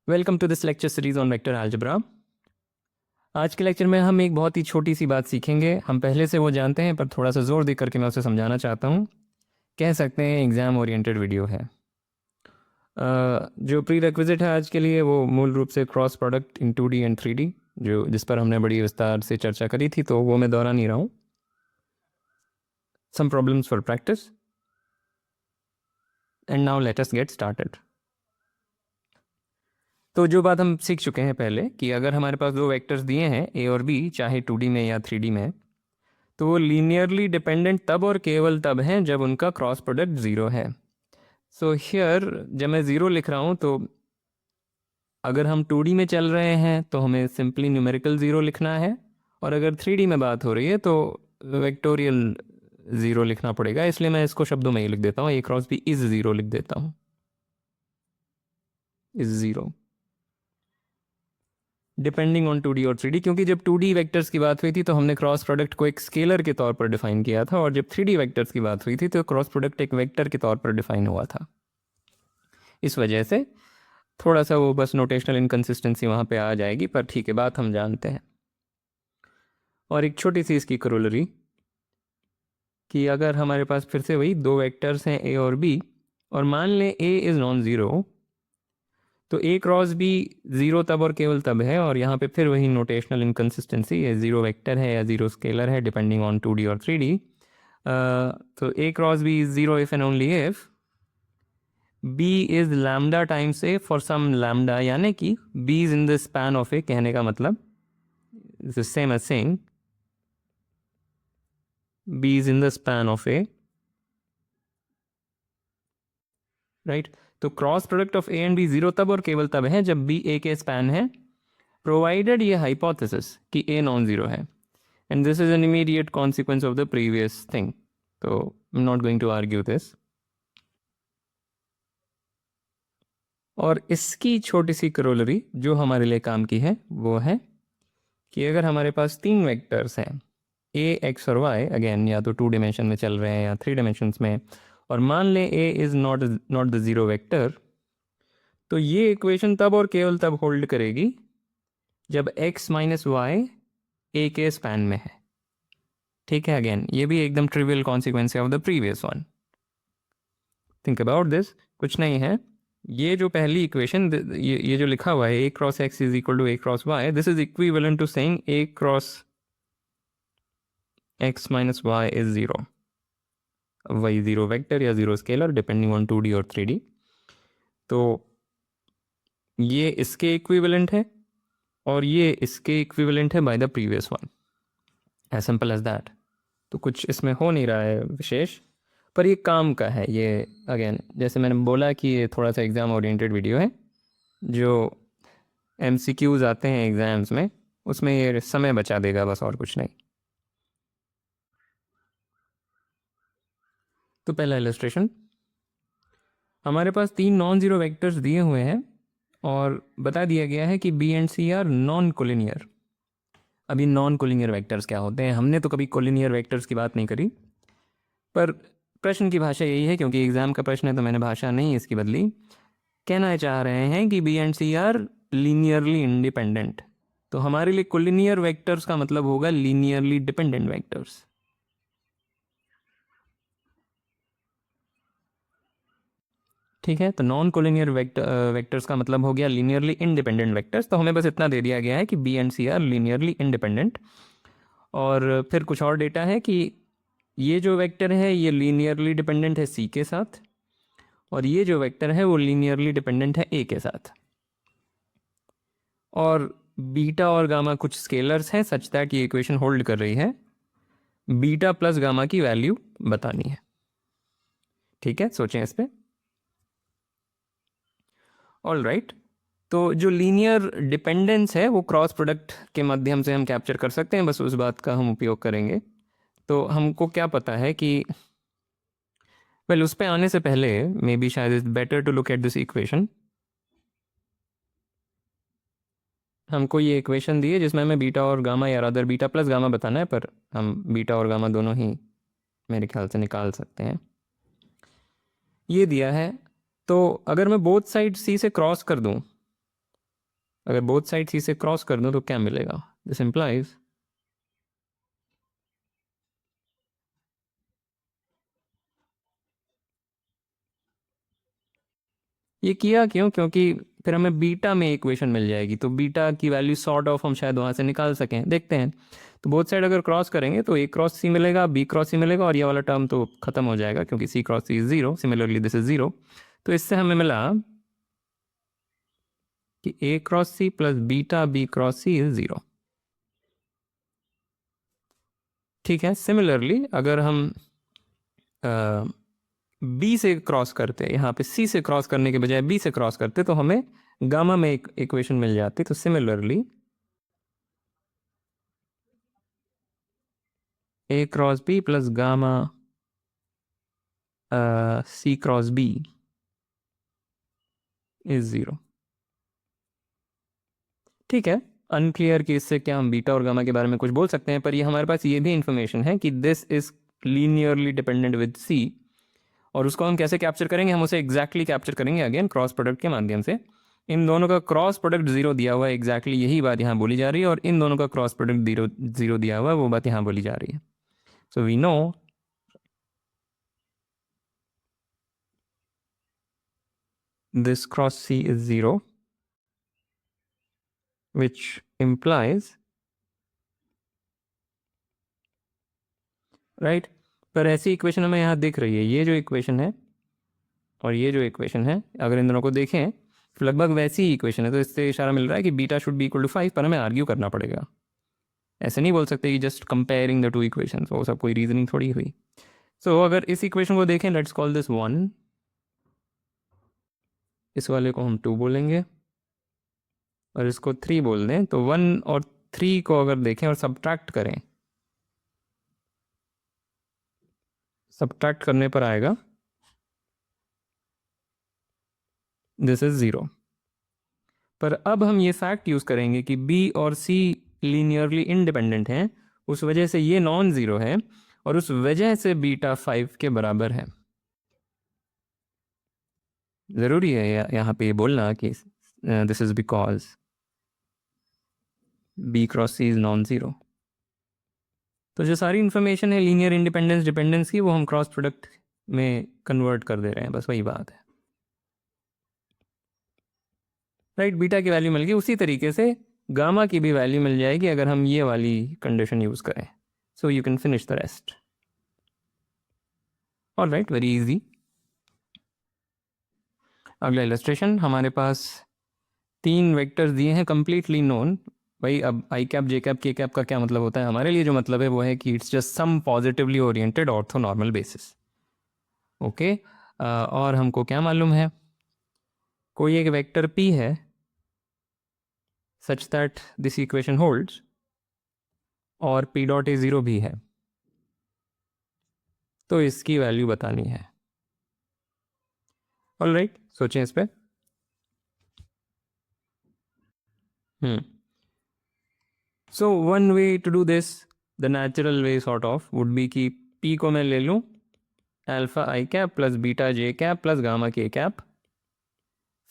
Welcome to this lecture series on vector algebra. आज के lecture में हम एक बहुत ही छोटी सी बात सीखेंगे। हम पहले से वो जानते हैं पर थोड़ा सा जोर दे करके मैं उसे समझाना चाहता हूँ। कह सकते हैं एग्ज़ाम ओरिएंटेड वीडियो है। जो प्री रिक्विजिट है आज के लिए वो मूल रूप से cross product in 2D and 3D, जिस पर हमने बड़ी विस्तार से चर्चा करी थी, तो वो मैं दोहरा नहीं रहा हूँ। Some problems for practice and now let us get started. तो जो बात हम सीख चुके हैं पहले कि अगर हमारे पास दो वेक्टर्स दिए हैं ए और बी, चाहे 2D में या 3D में, तो वो लीनियरली डिपेंडेंट तब और केवल तब हैं जब उनका क्रॉस प्रोडक्ट ज़ीरो है। सो हियर जब मैं ज़ीरो लिख रहा हूँ तो अगर हम 2D में चल रहे हैं तो हमें सिंपली न्यूमेरिकल ज़ीरो लिखना है, और अगर 3D में बात हो रही है तो वेक्टोरियल ज़ीरो लिखना पड़ेगा। इसलिए मैं इसको शब्दों में ही लिख देता हूँ, ए क्रॉस बी इज़ ज़ीरो लिख देता हूँ, is zero depending on 2D और 3D, क्योंकि जब 2D वेक्टर्स की बात हुई थी तो हमने क्रॉस प्रोडक्ट को एक स्केलर के तौर पर डिफाइन किया था, और जब 3D वेक्टर्स की बात हुई थी तो क्रॉस प्रोडक्ट एक वेक्टर के तौर पर डिफाइन हुआ था। इस वजह से थोड़ा सा वो बस नोटेशनल इनकन्सिस्टेंसी वहाँ पे आ जाएगी, पर ठीक है, बात हम जानते हैं। और एक छोटी सी इसकी करोलरी कि अगर हमारे पास फिर से वही दो वेक्टर्स हैं ए और बी, और मान लें ए इज़ नॉन ज़ीरो, तो ए क्रॉस बी ज़ीरो तब और केवल तब है, और यहाँ पे फिर वही नोटेशनल इनकन्सिस्टेंसी, ये ज़ीरो वेक्टर है या ज़ीरो स्केलर है डिपेंडिंग ऑन 2D और 3D। तो a cross b is zero if and only if b is lambda times a for some lambda, यानी कि b is in the span of a। कहने का मतलब is same as saying b is in the span of a, right. तो cross product of a and b zero तब और केवल तब है जब b a के स्पैन है, प्रोवाइडेड ये हाइपोथेसिस कि a नॉन ज़ीरो है, and this is an immediate consequence of the previous thing. तो I am not going to argue this. और इसकी छोटी सी करोलरी जो हमारे लिए काम की है वो है कि अगर हमारे पास तीन वेक्टर्स हैं ए एक्स और वाई, अगेन या तो 2 डायमेंशन में चल रहे हैं या 3 डायमेंशंस में, और मान लें A is not the zero vector, तो ये इक्वेशन तब और केवल तब होल्ड करेगी जब x माइनस वाई ए के स्पैन में है। ठीक है, अगेन ये भी एकदम ट्रिवियल कॉन्सिक्वेंस है of the previous one. Think about this, कुछ नहीं है। ये जो पहली इक्वेशन, ये जो लिखा हुआ है a cross x is equal to a cross y, this is equivalent to saying a cross x minus y is zero. वही ज़ीरो वेक्टर या zero scalar depending on 2D और 3D। तो ये इसके इक्विवेलेंट है और ये इसके इक्विवेलेंट है by the previous one, as simple as that. तो कुछ इसमें हो नहीं रहा है विशेष, पर ये काम का है। ये अगेन जैसे मैंने बोला कि ये थोड़ा सा एग्ज़ाम ओरिएंटेड वीडियो है। जो MCQs आते हैं एग्ज़ाम्स में उसमें ये समय बचा देगा, बस और कुछ नहीं। तो पहला इलस्ट्रेशन, हमारे पास तीन नॉन ज़ीरो वेक्टर्स दिए हुए हैं और बता दिया गया है कि B and C are non collinear. अभी नॉन कोलिनियर वेक्टर्स क्या होते हैं? हमने तो कभी कोलिनियर वेक्टर्स की बात नहीं करी, पर प्रश्न की भाषा यही है, क्योंकि एग्ज़ाम का प्रश्न है तो मैंने भाषा नहीं इसकी बदली। कहना चाह रहे हैं कि B and C are linearly independent. तो हमारे लिए कोलिनियर वेक्टर्स का मतलब होगा लीनियरली डिपेंडेंट वेक्टर्स। ठीक है, तो नॉन कोलिनियर वेक्टर्स का मतलब हो गया लीनियरली इंडिपेंडेंट वेक्टर्स। तो हमें बस इतना दे दिया गया है कि B and C are linearly independent, और फिर कुछ और डेटा है कि ये जो वेक्टर है ये लीनियरली डिपेंडेंट है सी के साथ, और ये जो वेक्टर है वो लीनियरली डिपेंडेंट है ए के साथ, और बीटा और गामा कुछ स्केलर्स हैं सच दैट ये इक्वेशन होल्ड कर रही है। बीटा प्लस गामा की वैल्यू बतानी है। ठीक है, सोचें इस पर। ऑल राइट, तो जो लीनियर डिपेंडेंस है वो क्रॉस प्रोडक्ट के माध्यम से हम कैप्चर कर सकते हैं, बस उस बात का हम उपयोग करेंगे। तो हमको क्या पता है कि वेल उस पर आने से पहले मे बी शायद it's better to look at this equation. हमको ये इक्वेशन दी है जिसमें हमें बीटा और गामा, या रादर बीटा प्लस गामा बताना है, पर हम बीटा और गामा दोनों ही मेरे ख्याल से निकाल सकते हैं। ये दिया है, तो अगर मैं बोथ साइड सी से क्रॉस कर दूं अगर बोथ साइड सी से क्रॉस कर दूं तो क्या मिलेगा? दिस इम्प्लाइज ये किया क्यों? क्योंकि फिर हमें बीटा में इक्वेशन मिल जाएगी, तो बीटा की वैल्यू सॉर्ट ऑफ हम शायद वहाँ से निकाल सकें, देखते हैं। तो बोथ साइड अगर क्रॉस करेंगे तो ए क्रॉस सी मिलेगा, बी क्रॉस सी मिलेगा, और ये वाला टर्म तो खत्म हो जाएगा क्योंकि c cross C is zero, similarly this is zero. तो इससे हमें मिला कि a cross c plus beta b cross C is zero. ठीक है, सिमिलरली अगर हम बी से क्रॉस करते, यहाँ पे सी से क्रॉस करने के बजाय बी से क्रॉस करते, तो हमें गामा में एक इक्वेशन मिल जाती। तो similarly A cross B plus gamma C cross B is zero. ठीक है, अनक्लियर कि इससे क्या हम बीटा और गामा के बारे में कुछ बोल सकते हैं, पर ये हमारे पास ये भी इंफॉर्मेशन है कि this is linearly dependent with C. और उसको हम कैसे कैप्चर करेंगे? हम उसे एग्जैक्टली कैप्चर करेंगे अगेन क्रॉस प्रोडक्ट के माध्यम से। इन दोनों का क्रॉस प्रोडक्ट जीरो दिया हुआ है, एग्जैक्टली यही बात यहाँ बोली जा रही है, और इन दोनों का क्रॉस प्रोडक्ट जीरो जीरो दिया हुआ है, वो बात यहाँ बोली जा रही है। So we know this cross C is 0, which implies, right? पर ऐसी इक्वेशन हमें यहाँ दिख रही है, ये जो इक्वेशन है और ये जो इक्वेशन है, अगर इन दोनों को देखें तो लगभग वैसी ही इक्वेशन है। तो इससे इशारा मिल रहा है कि beta should be equal to 5, पर हमें आर्ग्यू करना पड़ेगा। ऐसे नहीं बोल सकते कि just comparing the two equations, वो सब कोई रीजनिंग थोड़ी हुई। सो अगर इस इक्वेशन को देखें, लेट्स कॉल दिस 1, इस वाले को हम 2 बोलेंगे, और इसको 3 बोल दें। तो 1 और 3 को अगर देखें और सब्ट्रैक्ट करें, सब्ट्रैक्ट करने पर आएगा दिस इज 0। पर अब हम ये फैक्ट यूज करेंगे कि बी और सी लीनियरली इंडिपेंडेंट हैं, उस वजह से ये नॉन जीरो है, और उस वजह से बीटा 5 के बराबर है। जरूरी है यहाँ पे बोलना कि this is because B cross C is non zero. तो जो सारी इंफॉर्मेशन है लीनियर इंडिपेंडेंस डिपेंडेंस की, वो हम क्रॉस प्रोडक्ट में कन्वर्ट कर दे रहे हैं, बस वही बात है। राइट, बीटा की वैल्यू मिल गई, उसी तरीके से गामा की भी वैल्यू मिल जाएगी अगर हम ये वाली कंडीशन यूज करें। So you can finish the rest. All right, very easy. अगला इलस्ट्रेशन, हमारे पास 3 वेक्टर्स दिए हैं कंप्लीटली नोन। भाई अब आई कैप जे कैप के कैप का क्या मतलब होता है हमारे लिए? जो मतलब है वो है कि it's just some positively oriented orthonormal basis. Okay, और हमको क्या मालूम है? कोई एक वेक्टर p है such that this equation holds, और p डॉट ए 0 भी है, तो इसकी वैल्यू बतानी है। ऑल राइट, सोचें इस पर। So one way to do this, the natural way sort of would be कि p को मैं ले लूँ alpha I cap plus beta J cap plus gamma के कैप।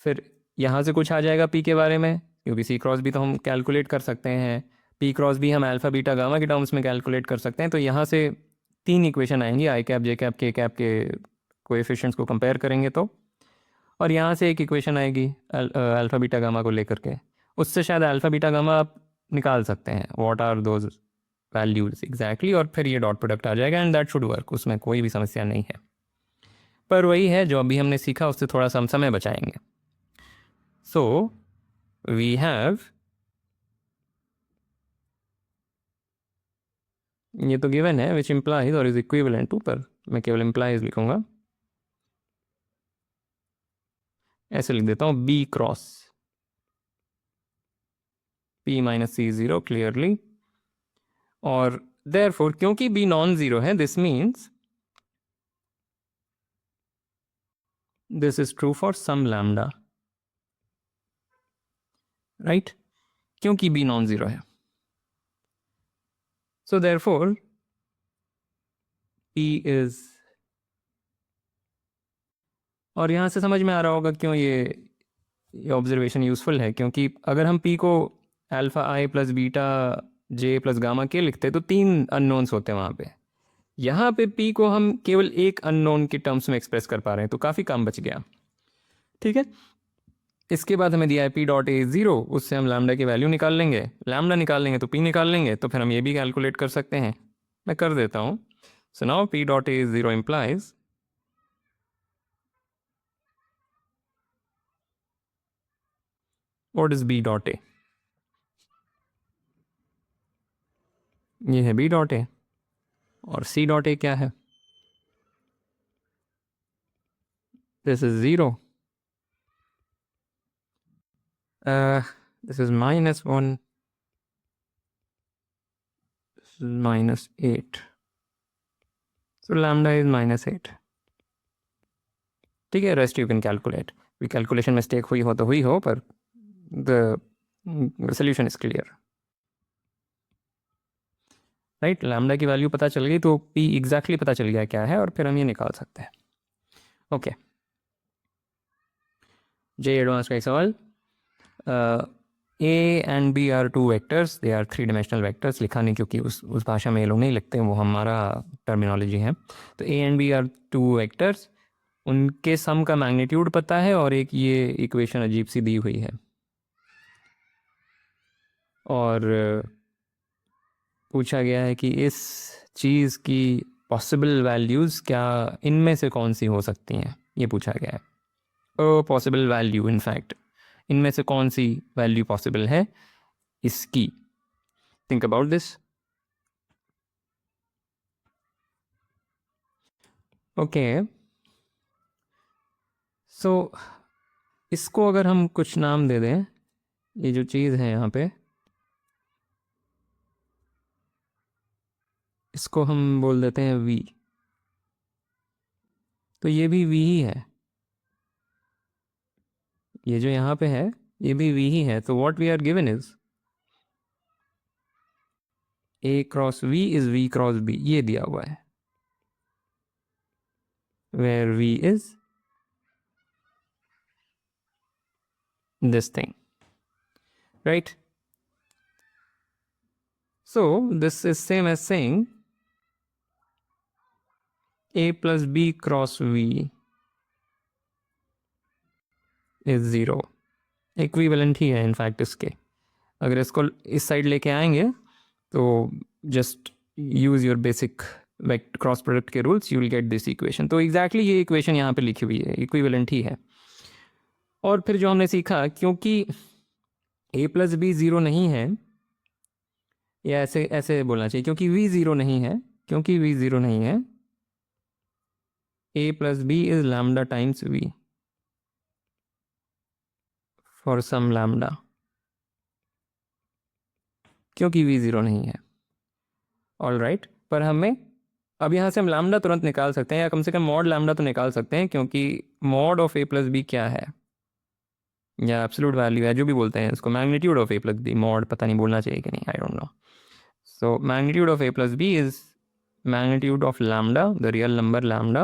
फिर यहाँ से कुछ आ जाएगा p के बारे में, क्योंकि सी क्रॉस भी तो हम कैलकुलेट कर सकते हैं, p क्रॉस भी हम अल्फा बीटा गामा के टर्म्स में कैलकुलेट कर सकते हैं। तो यहाँ से 3 इक्वेशन आएंगी, आई कैप जे कैप के कोएफिशिएंट्स को कंपेयर करेंगे तो। और यहाँ से एक इक्वेशन आएगी अल्फा बीटा गामा को लेकर के, उससे शायद अल्फा बीटा गामा आप निकाल सकते हैं, what are those values exactly, और फिर ये डॉट प्रोडक्ट आ जाएगा एंड दैट शुड वर्क, उसमें कोई भी समस्या नहीं है। पर वही है जो अभी हमने सीखा, उससे थोड़ा सा हम समय बचाएंगे। सो वी हैव, ये तो गिवन है विच इम्प्लाइज और इज इक्विवेलेंट टू, पर मैं केवल इम्प्लाइज लिखूंगा, ऐसे लिख देता हूँ B cross p minus C 0 clearly. और देयरफॉर क्योंकि b नॉन जीरो है, this means this is true for some lambda, right? क्योंकि b नॉन जीरो है, सो देयरफॉर p इज, और यहां से समझ में आ रहा होगा क्यों ये ये ऑब्जर्वेशन यूज़फुल है, क्योंकि अगर हम पी को अल्फ़ा आई प्लस बीटा जे प्लस गामा के लिखते तो 3 अननोन्स होते हैं वहाँ पे। यहाँ पे पी को हम केवल एक अननोन के टर्म्स में एक्सप्रेस कर पा रहे हैं, तो काफ़ी काम बच गया। ठीक है, इसके बाद हमें दिया है पी डॉट ए 0, उससे हम लैम्डा की वैल्यू निकाल लेंगे, लैम्डा निकाल लेंगे तो पी निकाल लेंगे, तो फिर हम ये भी कैलकुलेट कर सकते हैं। मैं कर देता हूँ। So now P dot A 0 implies what is B dot A. ये है बी डॉट ए, और सी डॉट ए क्या है? This is 0, this is -1, this is -8, so lambda is -8। ठीक है, rest you can calculate, calculation mistake हुई हो तो हुई हो, पर the solution is clear. Right, lambda की वैल्यू पता चल गई तो पी एग्जैक्टली पता चल गया क्या है, और फिर हम ये निकाल सकते हैं। ओके, जे एडवांस का एक सवाल। A and B are two vectors, they are 3 dimensional vectors. लिखा नहीं क्योंकि उस भाषा में ये लोग नहीं लिखते, वो हमारा टर्मिनोलॉजी है। तो A and B are 2 vectors, उनके सम का मैग्नीट्यूड पता है, और एक ये इक्वेशन अजीब सी दी हुई है, और पूछा गया है कि इस चीज़ की पॉसिबल वैल्यूज़ क्या इनमें से कौन सी हो सकती हैं, ये पूछा गया है। पॉसिबल वैल्यू, इनफैक्ट इनमें से कौन सी वैल्यू पॉसिबल है इसकी। Think about this. ओके, सो इसको अगर हम कुछ नाम दे दें, ये जो चीज़ है यहाँ पे, इसको हम बोल देते हैं v, तो ये भी v ही है, ये जो यहाँ पे है ये भी v ही है। तो what we are given is a cross v is v cross b, ये दिया हुआ है, where v is this thing, right? So this is same as saying a plus b cross v is 0, equivalent ही है in fact इसके। अगर इसको इस side लेके आएंगे तो just use your basic cross product के rules, you will get this equation. तो एग्जैक्टली ये इक्वेशन यहाँ पे लिखी हुई है, इक्विवेलेंट ही है। और फिर जो हमने सीखा, क्योंकि a प्लस बी 0 नहीं है, या ऐसे ऐसे बोलना चाहिए, क्योंकि v 0 नहीं है, क्योंकि v 0 नहीं है, a plus B is lambda times v for some lambda, क्योंकि v 0 नहीं है। ऑल राइट, पर हमें अब यहाँ से हम लैम्डा तुरंत निकाल सकते हैं, या कम से कम मॉड लैम्डा तो निकाल सकते हैं, क्योंकि mod of a plus B क्या है, या एब्सोल्यूट वैल्यू है, जो भी बोलते हैं इसको, magnitude of a plus B, mod पता नहीं बोलना चाहिए कि नहीं, I don't know. So magnitude of a plus B is magnitude of lambda, the real number lambda,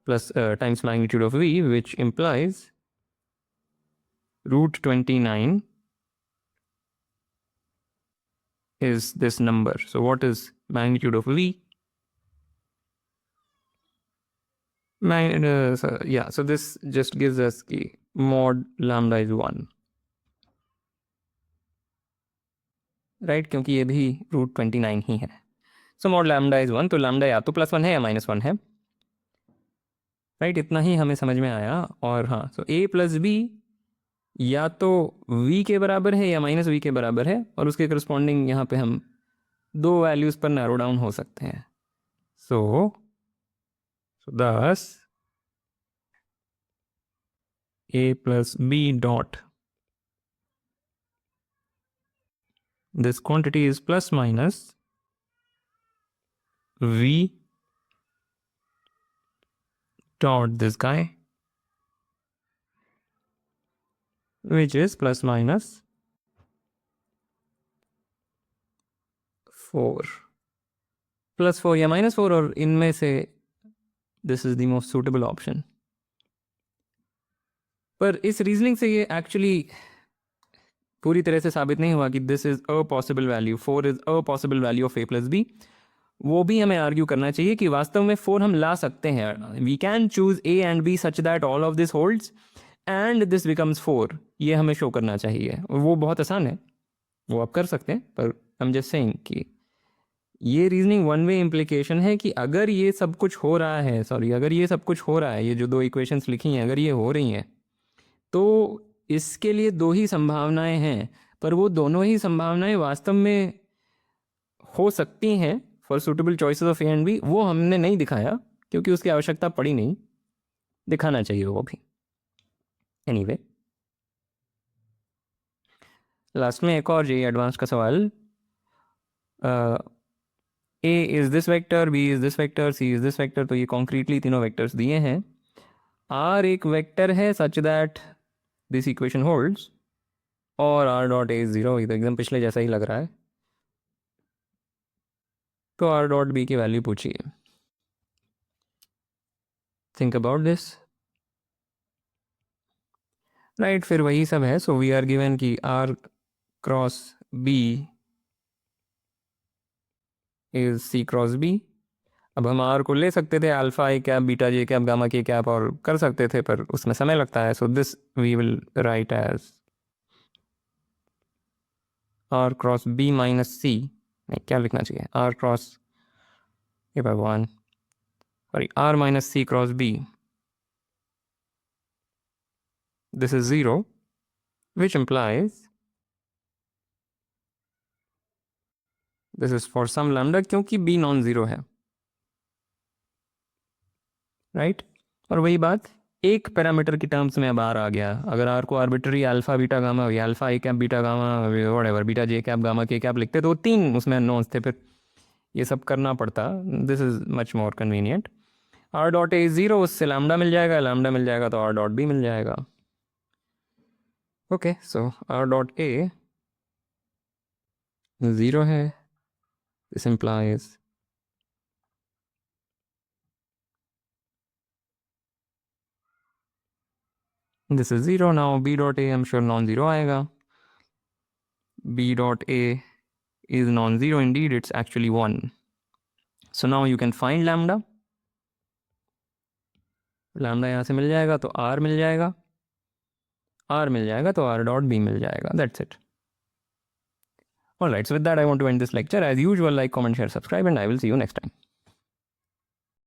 plus times magnitude of v, which implies root 29 is this number. So what is magnitude of v? So this just gives us the mod lambda is 1, right? क्योंकि ये भी root 29 ही है। So mod lambda is 1, तो lambda या तो +1 है या -1 है, राइट? इतना ही हमें समझ में आया। और हाँ, सो a प्लस बी या तो v के बराबर है या -v के बराबर है, और उसके करस्पॉन्डिंग यहाँ पे हम 2 वैल्यूज़ पर नैरो डाउन हो सकते हैं। सो दस a plus b dot, this quantity is plus minus v dot this guy, which is plus minus 4, +4 या -4, और इनमें से this is the most suitable option। पर इस रीजनिंग से ये एक्चुअली पूरी तरह से साबित नहीं हुआ कि this is a possible value, 4 is a possible value of a plus B. वो भी हमें आर्ग्यू करना चाहिए कि वास्तव में 4 हम ला सकते हैं। We can choose a and b such that all of this holds and this becomes 4। ये हमें शो करना चाहिए। वो बहुत आसान है, वो आप कर सकते हैं, पर आई एम जस्ट सेइंग कि ये रीजनिंग वन वे इम्प्लीकेशन है कि अगर ये सब कुछ हो रहा है, सॉरी, अगर ये सब कुछ हो रहा है, ये जो दो इक्वेशंस लिखी हैं अगर ये हो रही हैं, तो इसके लिए दो ही संभावनाएं हैं, पर वो दोनों ही संभावनाएं वास्तव में हो सकती हैं for suitable choices of A and B. वो हमने नहीं दिखाया क्योंकि उसकी आवश्यकता पड़ी नहीं, दिखाना चाहिए वो भी। एनीवे, लास्ट में एक और जेई एडवांस का सवाल, a is this vector, b is this vector, c is this vector. तो ये कॉन्क्रीटली तीनों वेक्टर्स दिए हैं। आर एक वेक्टर है such that this equation holds, और r dot a is zero. ये तो एकदम पिछले जैसा ही लग रहा है। तो आर डॉट बी की वैल्यू पूछिए। Think about this. राइट, फिर वही सब है। सो वी आर गिवन कि r cross B is c cross b. अब हम आर को ले सकते थे alpha a cap, beta J cap, gamma के कैप, और कर सकते थे, पर उसमें समय लगता है। So this we will write as r cross b minus c. नहीं, क्या लिखना चाहिए, आर क्रॉस, ये भगवान, sorry, R minus C cross B. This is zero, which implies this is for some lambda, क्योंकि बी नॉन जीरो है। Right, और वही बात एक पैरामीटर की टर्म्स में अब आर आ गया। अगर आर को आर्बिट्री अल्फा बीटा गामा, या alpha a cap beta gamma, whatever, beta J cap gamma के कैप लिखते तो तीन उसमें नोन्स थे, फिर ये सब करना पड़ता। This is much more convenient. Are dot a zero, उससे लैम्डा मिल जाएगा, लैम्डा मिल जाएगा तो आर डॉट बी मिल जाएगा। Okay, so r dot a zero है। This implies this is 0. Now b dot a, I'm sure non-zero आएगा। b dot a is non-zero indeed, it's actually 1. So now you can find lambda. Lambda यहाँ से मिल जाएगा तो r मिल जाएगा, r मिल जाएगा तो r dot b मिल जाएगा। That's it. Alright, so with that I want to end this lecture. As usual, like, comment, share, subscribe, and I will see you next time.